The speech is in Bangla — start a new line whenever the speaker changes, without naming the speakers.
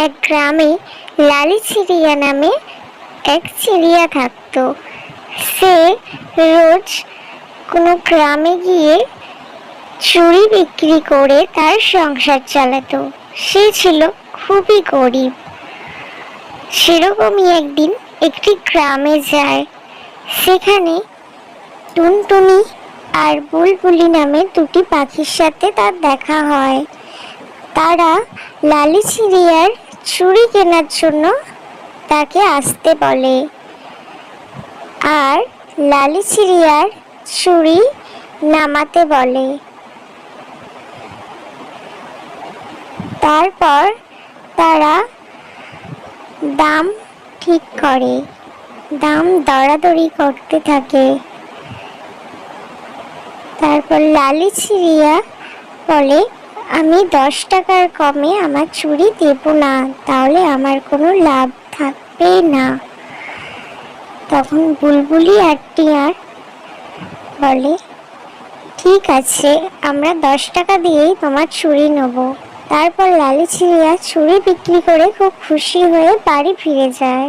এক গ্রামে লালি চিড়িয়া নামে এক চিড়িয়া থাকতো। সে রোজ কোনো গ্রামে গিয়ে চুড়ি বিক্রি করে তার সংসার চালাতো। সে ছিল খুবই গরিব। সেরকমই একদিন একটি গ্রামে যায়। সেখানে টুনটুনি আর বুলবুলি নামে দুটি পাখির সাথে তার দেখা হয়। তারা লালি চিড়িয়ার চুড়ি কেনার জন্য তাকে আসতে বলে আর লালি চিড়িয়ার চুড়ি নামাতে বলে। তারপর তারা দাম ঠিক করে, দাম দরাদরি করতে থাকে। তারপর লালি চিড়িয়া বলে, আমি 10 টাকার কমে আমার চুড়ি দেব না, তাহলে আমার কোনো লাভ থাকবে না। তখন বুলবুলি আর টিয়া বলে, ঠিক আছে, আমরা 10 টাকা দিয়েই তোমার চুড়ি নেব। তারপর লালি চিড়িয়া চুড়ি বিক্রি করে খুব খুশি হয়ে বাড়ি ফিরে যায়।